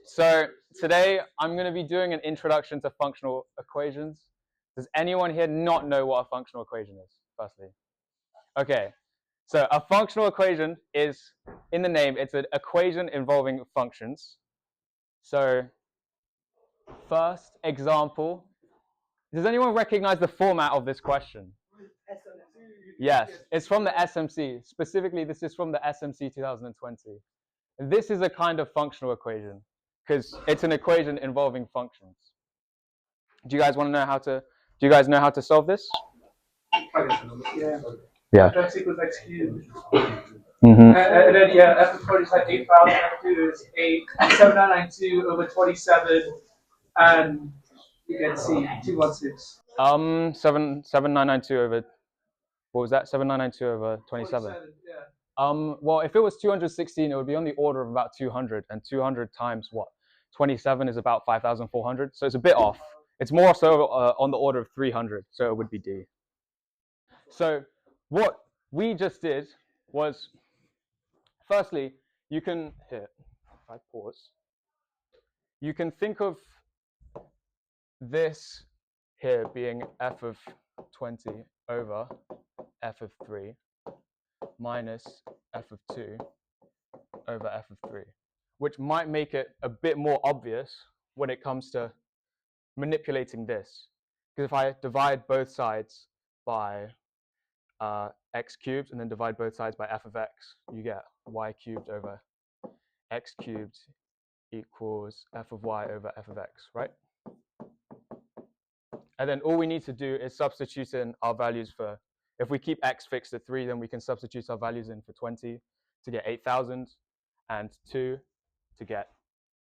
So today I'm going to be doing an introduction to functional equations. Does anyone here not know what a functional equation is, firstly? Okay, so a functional equation is, in the name, it's an equation involving functions. So first example, does anyone recognize the format of this question? Yes, it's from the SMC. Specifically, this is from the SMC 2020. This is a kind of functional equation because it's an equation involving functions. Do you guys want to know how to? Do you guys know how to solve this? Yeah. Yeah. F equals x cubed. Mm-hmm. And then, yeah, f of 20 is like 8,000, f2 is 8, 7992 over 27, and you can see 216. 7992 over, what was that? 7992 over 27. Yeah. Well, if it was 216, it would be on the order of about 200, and 200 times what? 27 is about 5,400, so it's a bit off. It's more so on the order of 300, so it would be D. So what we just did was, firstly, you can, here, if I pause, you can think of this here being f of 20 over f of 3 minus f of 2 over f of 3, which might make it a bit more obvious when it comes to manipulating this. Because if I divide both sides by x cubed and then divide both sides by f of x, you get y cubed over x cubed equals f of y over f of x, right? And then all we need to do is substitute in our values for, if we keep x fixed at 3, then we can substitute our values in for 20 to get 8,000 and 2 to get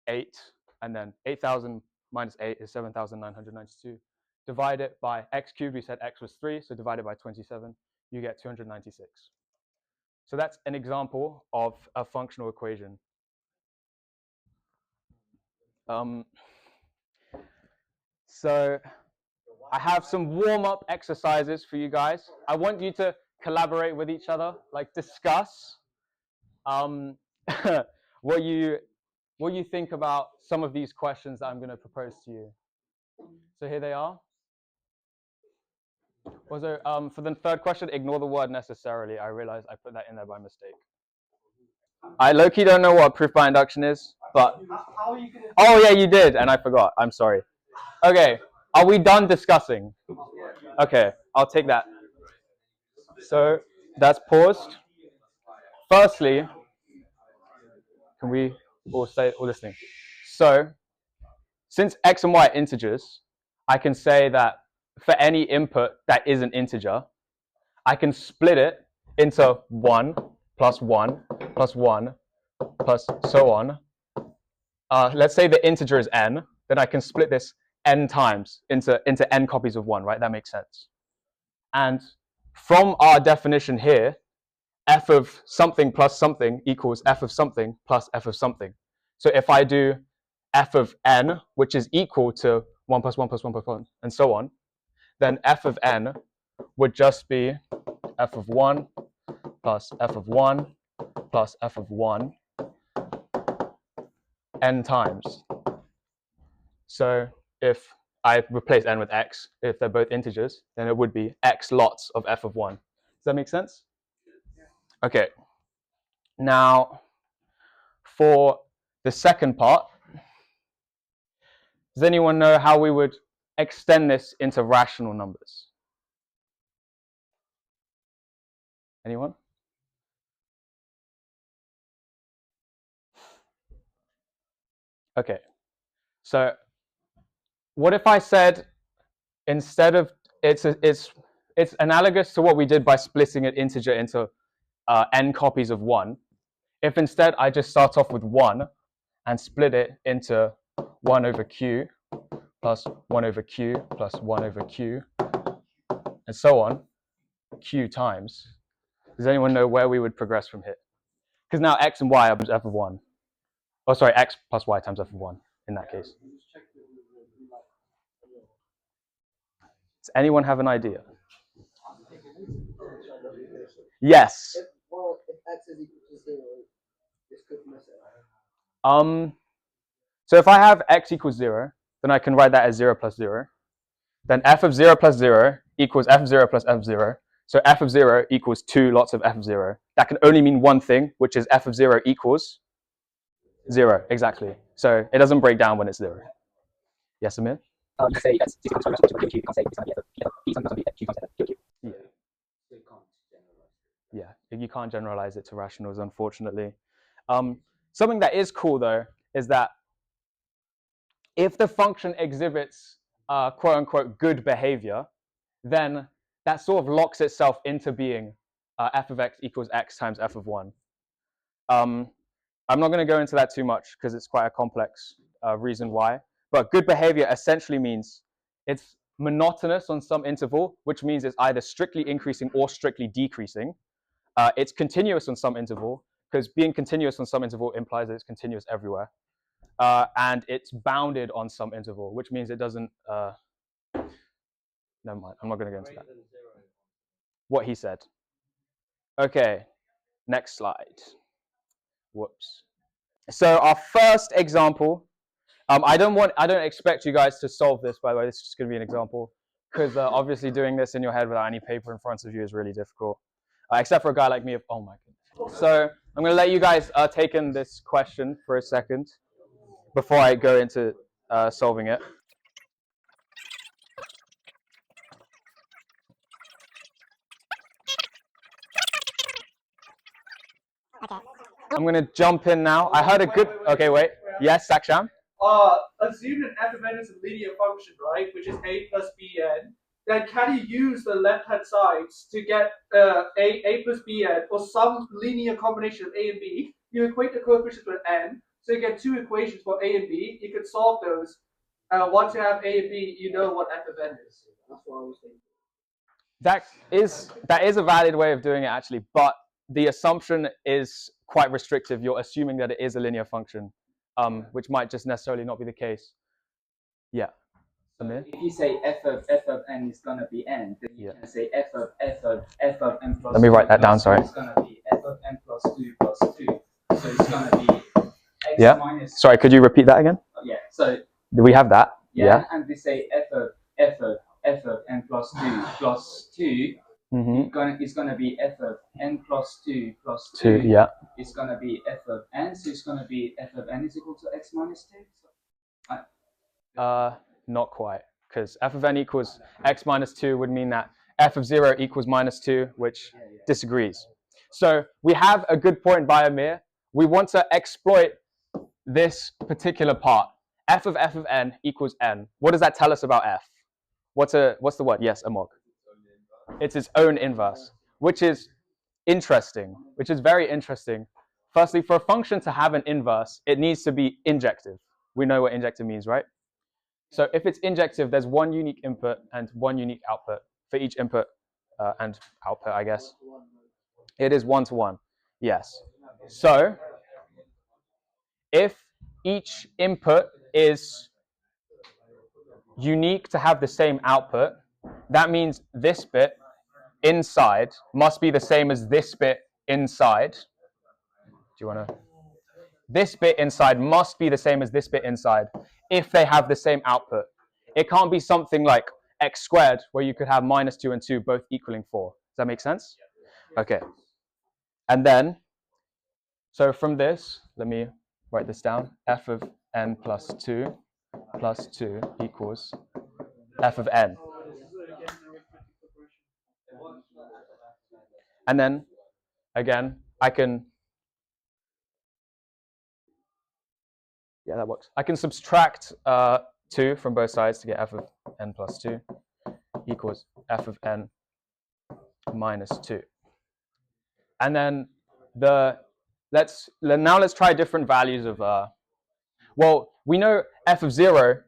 8. And then 8,000 minus 8 is 7,992. Divide it by x cubed, we said x was 3, so divide it by 27, you get 296. So that's an example of a functional equation. So I have some warm-up exercises for you guys. I want you to collaborate with each other, like discuss what you think about some of these questions that I'm going to propose to you. So here they are. Also, for the third question, ignore the word necessarily. I realized I put that in there by mistake. I low-key don't know what proof by induction is, but oh yeah, you did, and I forgot. I'm sorry. Okay, are we done discussing? Okay, I'll take that. So that's paused. Firstly, can we all say all listening? So since x and y are integers, I can say that for any input that is an integer, I can split it into 1 plus 1 plus 1 plus so on. Let's say the integer is n, then I can split this n times into n copies of 1, right? That makes sense. And from our definition here, f of something plus something equals f of something plus f of something. So if I do f of n, which is equal to 1 plus 1 plus 1 plus 1, and so on, then f of n would just be f of 1 plus f of 1 plus f of 1 n times. So if I replace n with x, if they're both integers, then it would be x lots of f of 1. Does that make sense? Okay. Now, for the second part, does anyone know how we would extend this into rational numbers? Anyone? Okay. So what if I said instead of it's analogous to what we did by splitting an integer into n copies of 1. If instead I just start off with 1 and split it into 1 over q plus 1 over q plus 1 over q and so on, q times. Does anyone know where we would progress from here? Because now x and y are f of 1. Oh, sorry, x plus y times f of 1 in that case. Does anyone have an idea? Yes. Well, if x is equal to 0, this could miss it. So if I have x equals 0, then I can write that as 0 plus 0. Then f of 0 plus 0 equals f of 0 plus f of 0. So f of 0 equals 2 lots of f of 0. That can only mean one thing, which is f of 0 equals 0, exactly. So it doesn't break down when it's 0. Yes, Amir? You can say that's Q equals to Q, you can't say it's going to be F of P, something Q can't say that Q. Yeah, you can't generalize it to rationals, unfortunately. Something that is cool, though, is that if the function exhibits quote-unquote good behavior, then that sort of locks itself into being f of x equals x times f of 1. I'm not going to go into that too much because it's quite a complex reason why. But good behavior essentially means it's monotonous on some interval, which means it's either strictly increasing or strictly decreasing. It's continuous on some interval, because being continuous on some interval implies that it's continuous everywhere. And it's bounded on some interval, which means it doesn't... never mind, I'm not going to go into that. What he said. Okay, next slide. Whoops. So our first example, I don't expect you guys to solve this, by the way. This is just going to be an example, because obviously doing this in your head without any paper in front of you is really difficult, except for a guy like me. Oh my goodness. So I'm going to let you guys take in this question for a second before I go into solving it. Okay. I'm going to jump in now. I heard a good... Okay, wait. Yes, Saksham? Assume that f of n is a linear function, right, which is a plus bn, then can you use the left-hand sides to get a plus bn or some linear combination of a and b? You equate the coefficients with n, so you get two equations for a and b. You can solve those. Once you have a and b, you know what f of n is. That's what I was thinking. That is a valid way of doing it, actually, but the assumption is quite restrictive. You're assuming that it is a linear function, which might just necessarily not be the case. Yeah. So if you say f of n is going to be n, then you can say f of n plus 2. Let me write that down, sorry. It's going to be f of n plus 2 plus 2. So it's going to be x minus... Sorry, could you repeat that again? Yeah, so... Do we have that? Yeah, and we say f of n plus 2 plus 2. It's going to be f of n plus 2 plus 2. Yeah. It's going to be f of n, so it's going to be f of n is equal to x minus 2. Not quite, because f of n equals x minus 2 would mean that f of 0 equals minus 2, which disagrees. So we have a good point by Amir. We want to exploit this particular part. F of n equals n. What does that tell us about f? What's the word? Yes, Amog. It's its own inverse, which is interesting, which is very interesting. Firstly, for a function to have an inverse, it needs to be injective. We know what injective means, right? So if it's injective, there's one unique input and one unique output for each input and output, I guess. It is one-to-one, yes. So if each input is unique to have the same output, that means this bit inside must be the same as this bit inside. Do you want to? This bit inside must be the same as this bit inside if they have the same output. It can't be something like x squared where you could have minus 2 and 2 both equaling 4. Does that make sense? Okay. And then, so from this, let me write this down. F of n plus 2 equals f of n. And then, again, I can... Yeah, that works. I can subtract 2 from both sides to get f of n plus 2 equals f of n minus 2. And then let's try different values of well, we know f of 0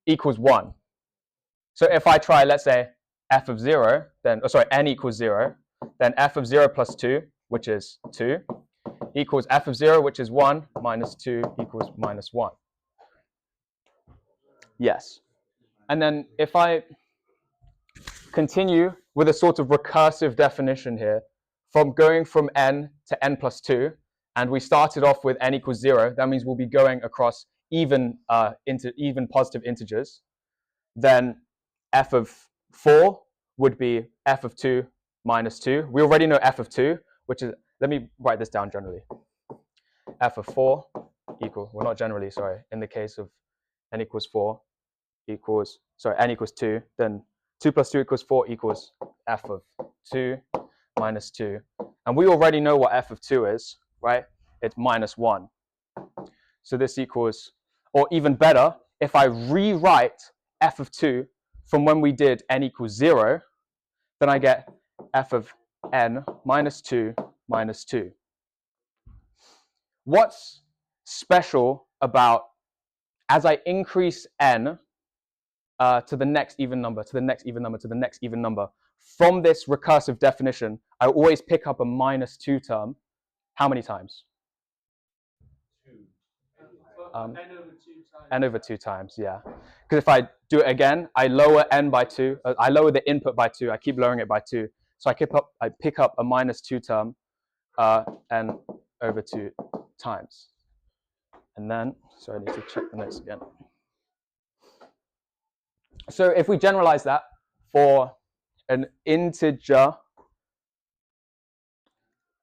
equals 1. So if I try, let's say, f of 0, then n equals 0, then f of 0 plus 2, which is 2, equals f of 0, which is 1, minus 2 equals minus 1. Yes. And then if I continue with a sort of recursive definition here, from going from n to n plus 2, and we started off with n equals 0, that means we'll be going across even even positive integers, then f of 4 would be f of 2 minus 2. We already know f of 2, which is, let me write this down generally. F of 4 equal, well, not generally, sorry, in the case of n equals 4 equals, sorry, n equals 2, then 2 plus 2 equals 4 equals f of 2 minus 2. And we already know what f of 2 is, right? It's minus 1. So this equals, or even better, if I rewrite f of 2 from when we did n equals 0, then I get f of n minus 2 minus 2. What's special about, as I increase n to the next even number, to the next even number, to the next even number, from this recursive definition, I always pick up a minus 2 term. How many times? N over 2 times, yeah. Because if I do it again, I lower n by 2. I lower the input by 2. I keep lowering it by 2. So I pick up a minus 2 term, n over 2 times. And then, sorry, I need to check the notes again. So if we generalize that for an integer,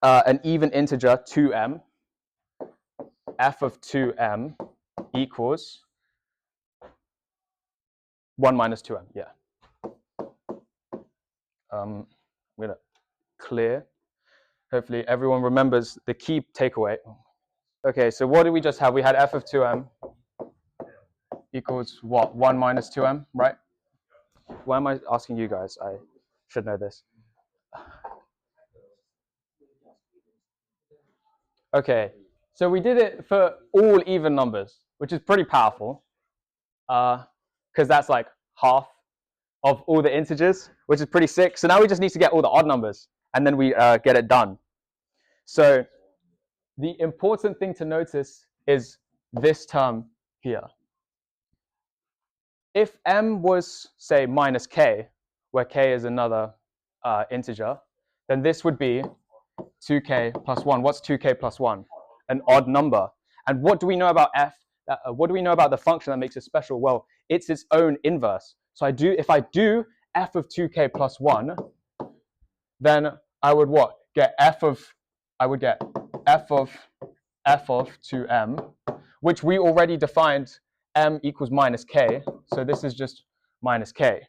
an even integer 2m, f of 2m equals 1 minus 2m, yeah. I'm going to clear. Hopefully everyone remembers the key takeaway. Okay, so what did we just have? We had f of 2m equals what? 1 minus 2m, right? Why am I asking you guys? I should know this. Okay, so we did it for all even numbers, which is pretty powerful, because that's like half of all the integers, which is pretty sick. So now we just need to get all the odd numbers, and then we get it done. So the important thing to notice is this term here. If m was, say, minus k, where k is another integer, then this would be 2k plus 1. What's 2k plus 1? An odd number. And what do we know about f? What do we know about the function that makes it special? Well, it's its own inverse. So if I do f of 2k plus 1, then I would what? I would get f of 2m, which we already defined m equals minus k. So this is just minus k.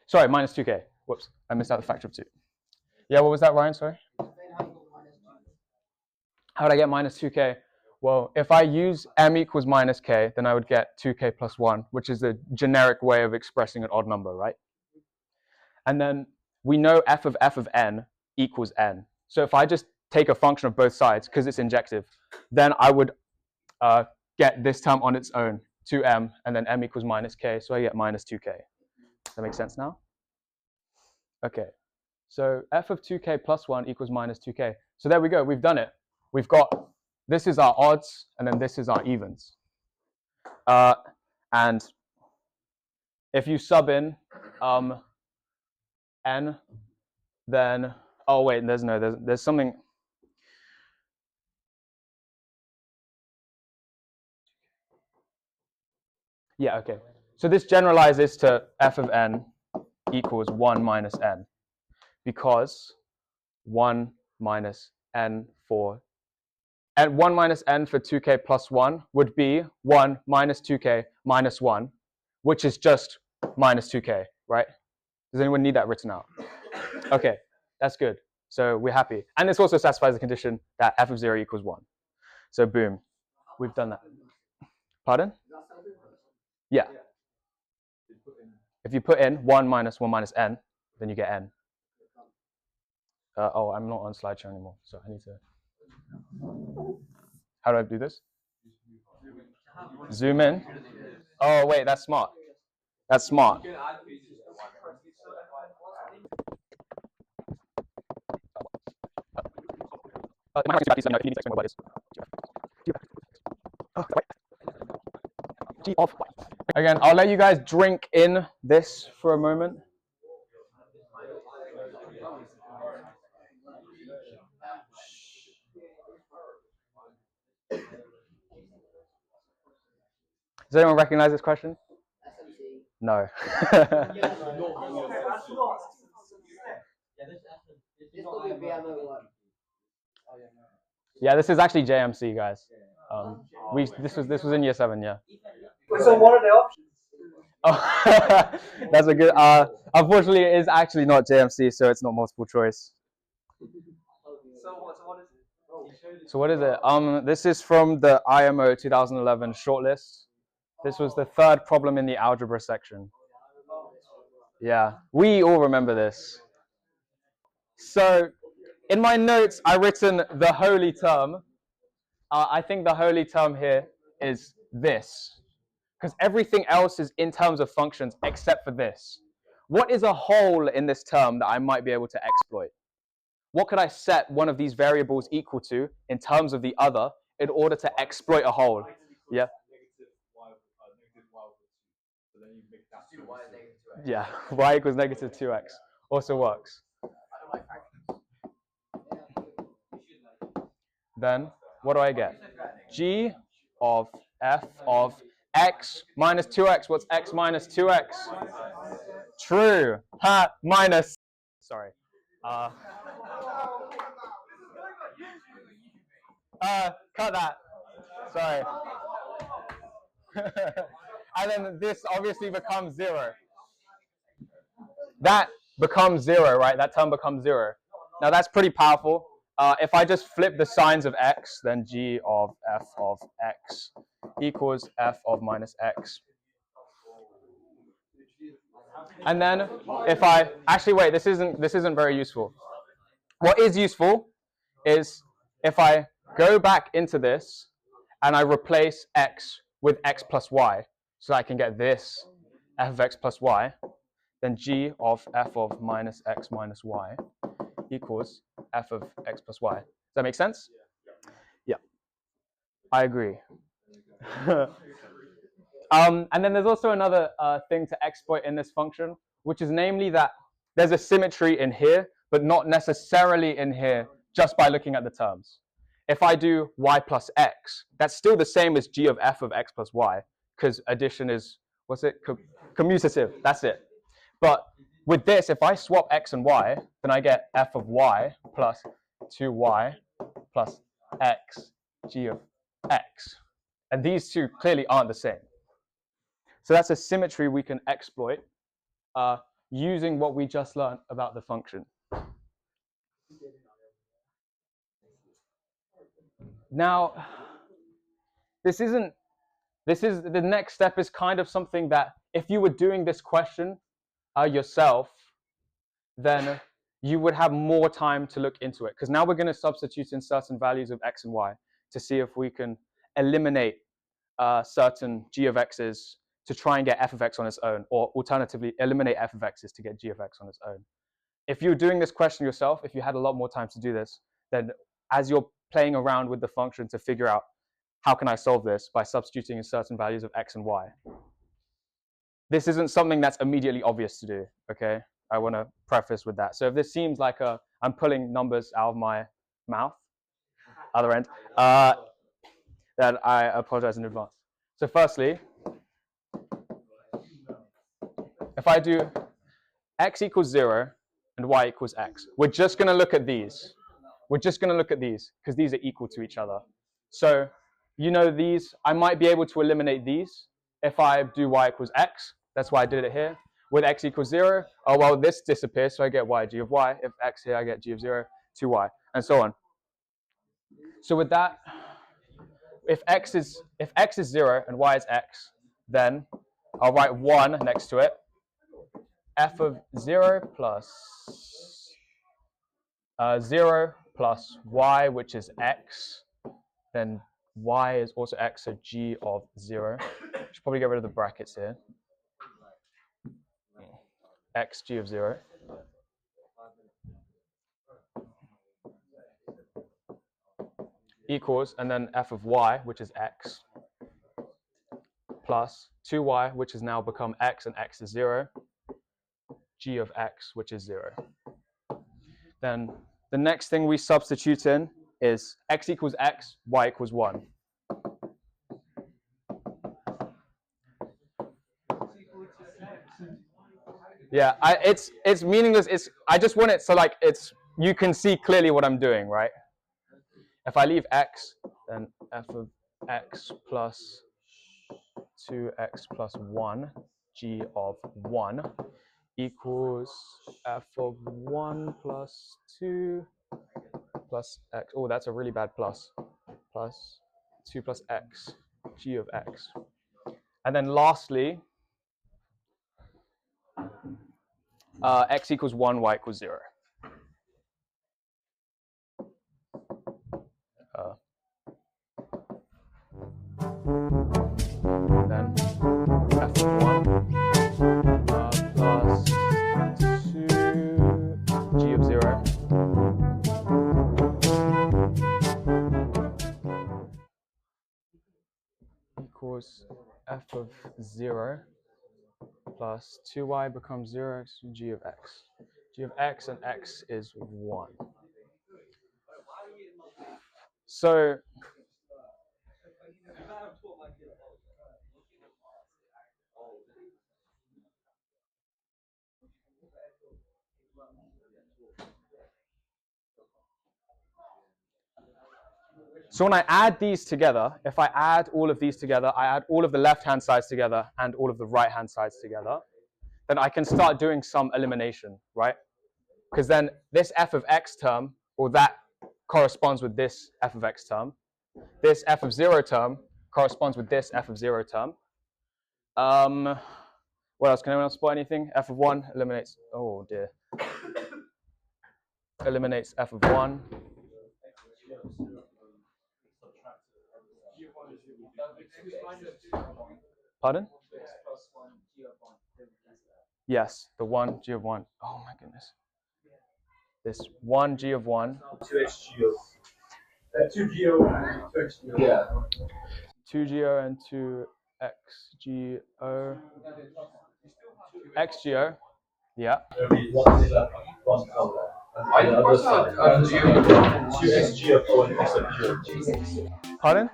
Sorry, minus 2k. Whoops, I missed out the factor of 2. Yeah, what was that, Ryan? Sorry? How would I get minus 2k? Well, if I use m equals minus k, then I would get 2k plus 1, which is a generic way of expressing an odd number, right? And then we know f of n equals n. So if I just take a function of both sides, because it's injective, then I would get this term on its own, 2m, and then m equals minus k, so I get minus 2k. Does that make sense now? Okay, so f of 2k plus 1 equals minus 2k. So there we go, we've done it. We've got, this is our odds, and then this is our evens. And if you sub in n, then, oh wait, there's something. Yeah, okay. So this generalizes to f of n equals 1 minus n, because 1 minus n for, and 1 minus n for 2k plus 1 would be 1 minus 2k minus 1, which is just minus 2k, right? Does anyone need that written out? Okay, that's good. So we're happy. And this also satisfies the condition that f of 0 equals 1. So boom, we've done that. Pardon? Yeah. If you put in 1 minus n, then you get n. Oh, I'm not on slideshow anymore, so I need to. How do I do this? Zoom in. Oh, wait, that's smart. That's smart. Again, I'll let you guys drink in this for a moment. Does anyone recognize this question? No. Yeah, this is actually JMC, guys. This was in year 7, yeah. So what are the options? Oh, that's a good. Unfortunately, it is actually not JMC, so it's not multiple choice. So what is it? This is from the IMO 2011 shortlist. This was the third problem in the algebra section. Yeah, we all remember this. So, in my notes, I written the holy term. I think the holy term here is this, because everything else is in terms of functions except for this. What is a hole in this term that I might be able to exploit? What could I set one of these variables equal to in terms of the other in order to exploit a hole? Yeah. Yeah, y equals negative 2x also works. Then what do I get? G of f of x minus 2x. What's x minus 2x? True. Ha, minus. Sorry. Cut that. Sorry. And then this obviously becomes 0. That becomes 0, right? That term becomes 0. Now that's pretty powerful. If I just flip the signs of x, then g of f of x equals f of minus x. And then if I actually wait, this isn't very useful. What is useful is if I go back into this and I replace x with x plus y, so I can get this f of x plus y, then g of f of minus x minus y equals f of x plus y. Does that make sense? Yeah, I agree. And then there's also another thing to exploit in this function, which is namely that there's a symmetry in here, but not necessarily in here just by looking at the terms. If I do y plus x, that's still the same as g of f of x plus y, because addition is, what's it? Commutative, that's it. But with this, if I swap x and y, then I get f of y plus 2y plus x, g of x. And these two clearly aren't the same. So that's a symmetry we can exploit using what we just learned about the function. Now, this is the next step is kind of something that if you were doing this question yourself, then you would have more time to look into it. Because now we're going to substitute in certain values of x and y to see if we can eliminate certain g of x's to try and get f of x on its own, or alternatively eliminate f of x's to get g of x on its own. If you're doing this question yourself, if you had a lot more time to do this, then as you're playing around with the function to figure out how can I solve this by substituting in certain values of x and y, this isn't something that's immediately obvious to do, okay? I want to preface with that. So if this seems like I'm pulling numbers out of my mouth, other end, then I apologize in advance. So firstly, if I do x equals 0 and y equals x, we're just going to look at these. We're just going to look at these because these are equal to each other. So, you know these, I might be able to eliminate these if I do y equals x. That's why I did it here. With x equals 0, oh, well, this disappears, so I get y, g of y. If x here, I get g of 0, 2y, and so on. So with that, if x is 0 and y is x, then I'll write 1 next to it. F of 0 plus 0 plus y, which is x, then y is also x, so g of 0. Should probably get rid of the brackets here. X, g of 0. Equals, and then f of y, which is x, plus 2y, which has now become x, and x is 0, g of x, which is 0. Then the next thing we substitute in is x equals x, y equals 1. Yeah, it's meaningless. I just want it so like you can see clearly what I'm doing, right? If I leave x, then f of x plus 2x plus 1 g of 1 equals f of 1 plus 2 plus x. Oh, that's a really bad plus. Plus 2 plus x, g of x. And then lastly, x equals 1, y equals 0. Then f of 1 plus 2 g of 0 equals f of 0 plus 2y becomes 0, g of x. G of x and x is 1. So when I add these together, if I add all of these together, I add all of the left-hand sides together and all of the right-hand sides together, then I can start doing some elimination, right? Because then this f of x term, or that corresponds with this f of x term. This f of 0 term corresponds with this f of 0 term. What else? Can anyone else spot anything? F of 1 eliminates, oh dear. Eliminates f of 1. Pardon? Yes, the 1 g of 1. Oh my goodness. This 1 g of 1. 2xgo. 2go and 2xgo. Yeah. 2go and 2xgo. xgo. Yeah. There'll be one thing left, one color. And the other side, 2xgo and x of g. Pardon?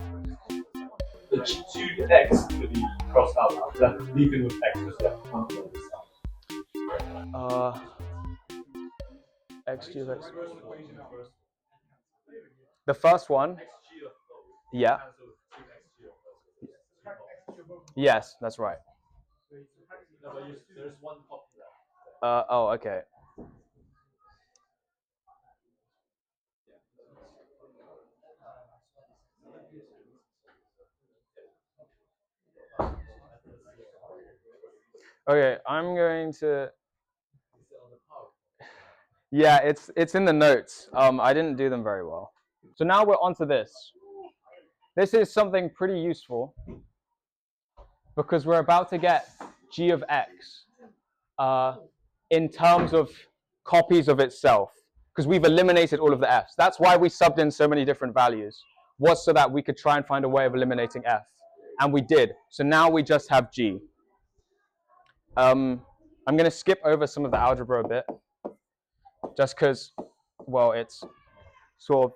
The 2x will be crossed out, left, leaving with x just left one color this time. xg of x. The first one. Yeah. Yes, that's right. There's one copy left. Oh, okay. Okay, I'm going to. Yeah, it's in the notes. I didn't do them very well. So now we're onto this. This is something pretty useful because we're about to get g of x in terms of copies of itself because we've eliminated all of the f's. That's why we subbed in so many different values, was so that we could try and find a way of eliminating f. And we did. So now we just have g. I'm going to skip over some of the algebra a bit just because, well, it's sort of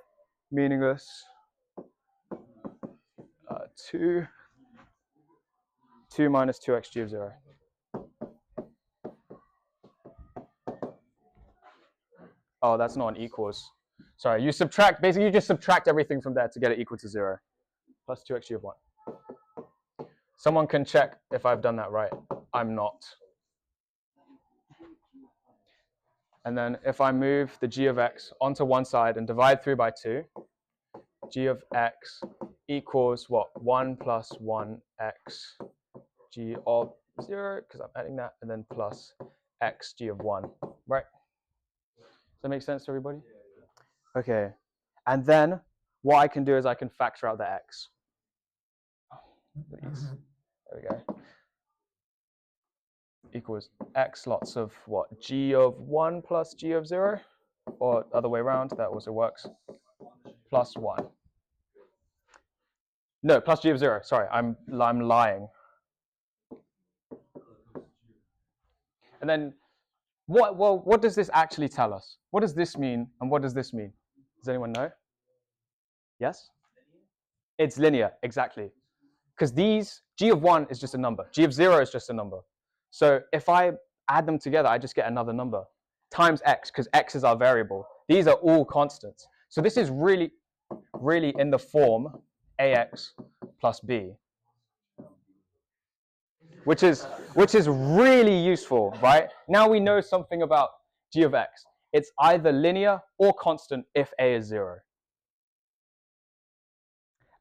meaningless. 2 minus 2xg of 0. Oh, that's not an equals. Sorry, you subtract, basically you just subtract everything from there to get it equal to 0. Plus 2xg of 1. Someone can check if I've done that right. I'm not. And then if I move the g of x onto one side and divide through by 2, g of x equals what? 1 plus 1x g of 0, because I'm adding that, and then plus x g of 1, right? Does that make sense to everybody? Okay, and then what I can do is I can factor out the x. Please. There we go. Equals x lots of what? G of 1 plus g of 0, or other way around, that also works. Plus 1. No, plus g of 0. Sorry, I'm lying. And then what does this actually tell us? What does this mean, and what does this mean? Does anyone know? Yes? It's linear, exactly. Because these, g of 1 is just a number. G of 0 is just a number. So if I add them together, I just get another number times x, because x is our variable. These are all constants. So this is really in the form ax plus b, which is really useful, right? Now we know something about g of x. It's either linear or constant if a is 0.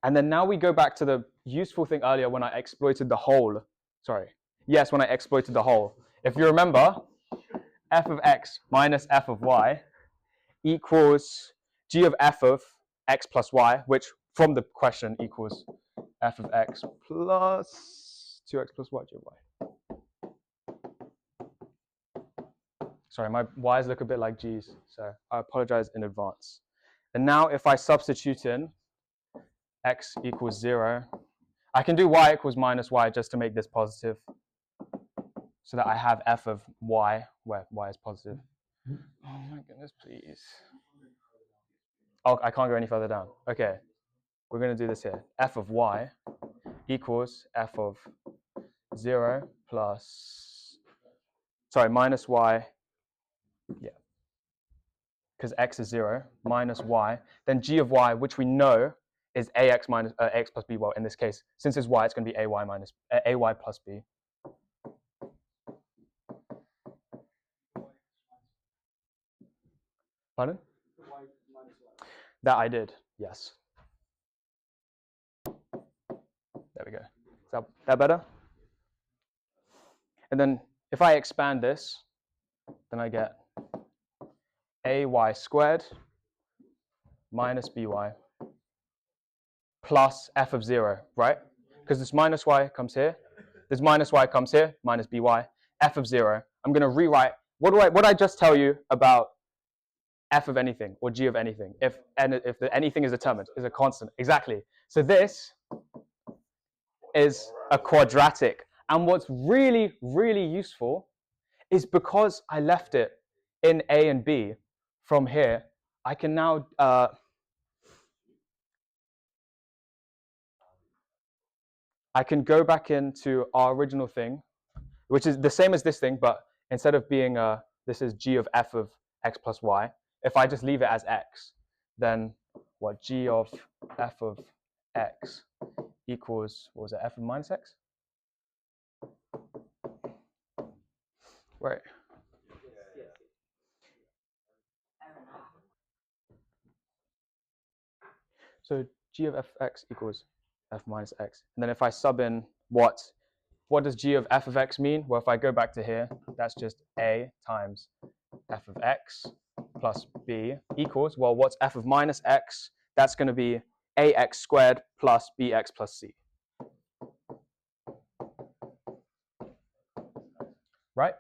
And then now we go back to the useful thing earlier when I exploited the whole. Sorry. Yes, when I exploited the whole. If you remember, f of x minus f of y equals g of f of x plus y, which from the question equals f of x plus 2x plus y g of y. Sorry, my y's look a bit like g's, so I apologize in advance. And now if I substitute in x equals 0, I can do y equals minus y just to make this positive, so that I have f of y, where y is positive. Oh my goodness, please. Oh, I can't go any further down. Okay, we're going to do this here. F of y equals f of 0 plus, sorry, minus y, yeah, because x is 0, minus y, then g of y, which we know is ax minus ax plus b. Well, in this case, since it's y, it's going to be ay minus ay plus b. Pardon? That I did, yes. There we go. Is that better? And then if I expand this, then I get ay squared minus by plus f of 0, right? Because this minus y comes here, this minus y comes here, minus by, f of 0. I'm going to rewrite, what did I just tell you about f of anything or g of anything? If anything is determined, is a constant. Exactly. So this is a quadratic. And what's really, really useful is because I left it in a and b from here, I can now I can go back into our original thing, which is the same as this thing, but instead of being this is g of f of x plus y, if I just leave it as x, then what, g of f of x equals, what was it, f of minus x? Right. So g of f of x equals f minus x. And then if I sub in what does g of f of x mean? Well, if I go back to here, that's just a times f of x plus b equals, well, what's f of minus x? That's going to be ax squared plus bx plus c. Right?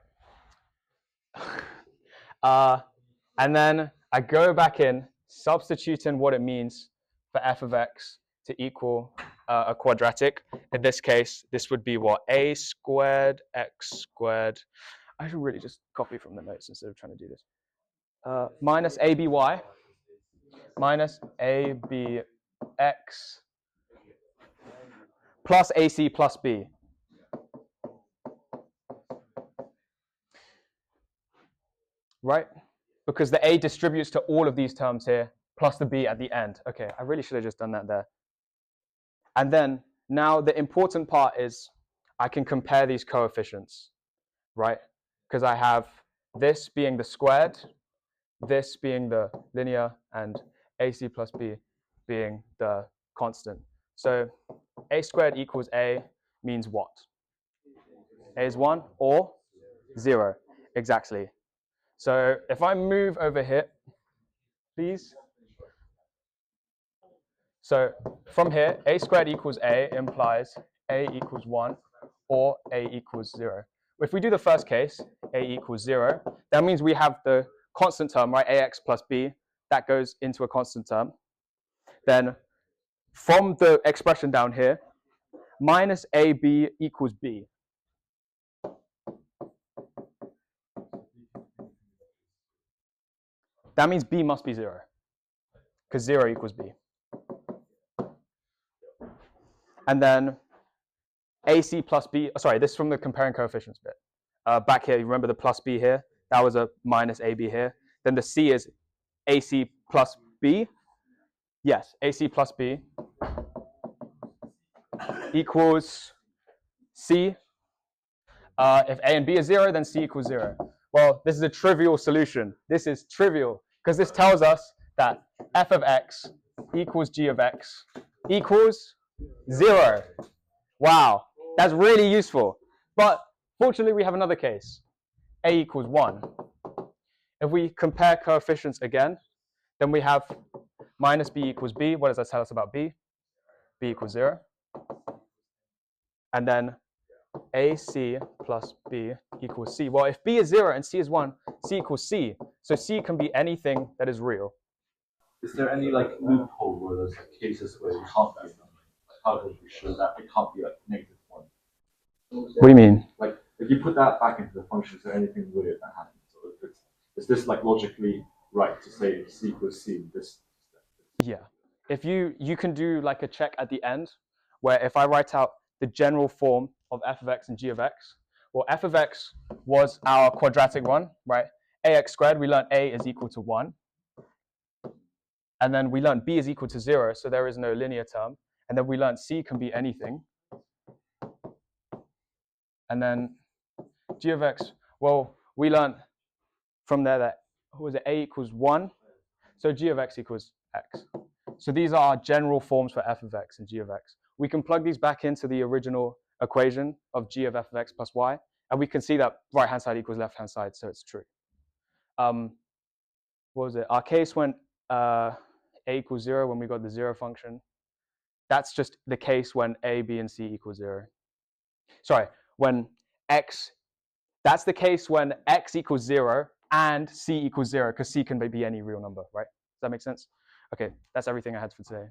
And then I go back in, substitute in what it means for f of x to equal a quadratic. In this case, this would be what? A squared x squared. I should really just copy from the notes instead of trying to do this. Minus aby minus abx plus ac plus b. Right? Because the a distributes to all of these terms here, plus the b at the end. Okay, I really should have just done that there. And then, now the important part is I can compare these coefficients, right? Because I have this being the squared, this being the linear, and ac plus b being the constant. So a squared equals a means what? A is 1 or 0, exactly. So if I move over here, please. So from here, a squared equals a implies a equals 1 or a equals 0. If we do the first case, a equals 0, that means we have the constant term, right, ax plus b, that goes into a constant term. Then from the expression down here, minus ab equals b. That means b must be 0, because 0 equals b. And then ac plus b, sorry, this is from the comparing coefficients bit. back here, you remember the plus b here? That was a minus ab here. Then the c is ac plus b. Yes, ac plus b equals c. If a and b is 0, then c equals 0. Well, this is a trivial solution. This is trivial because this tells us that f of x equals g of x equals 0. Wow, that's really useful. But fortunately, we have another case. A equals 1. If we compare coefficients again, then we have minus b equals b. What does that tell us about b? B equals 0. And then AC plus B equals C. Well, if B is 0 and C is 1, C equals C. So C can be anything that is real. Is there any like loophole where there's cases where it can't be? Like, how do we show that it can't be a negative one? What do you mean? Like if you put that back into the function, is there anything weird that happens? Or if is this like logically right to say C equals C in this step? Yeah. If you can do like a check at the end, where if I write out the general form of f of x and g of x, well, f of x was our quadratic one, right? Ax squared, we learned a is equal to 1. And then we learned b is equal to 0, so there is no linear term. And then we learned c can be anything. And then g of x, well, we learned from there that, what was it, a equals 1. So g of x equals x. So these are our general forms for f of x and g of x. We can plug these back into the original equation of g of f of x plus y, and we can see that right-hand side equals left-hand side, so it's true. What was it? Our case when a equals 0, when we got the 0 function. That's just the case when a, b, and c equals 0. Sorry, when x, that's the case when x equals 0 and c equals 0, because c can be any real number, right? Does that make sense? Okay, that's everything I had for today.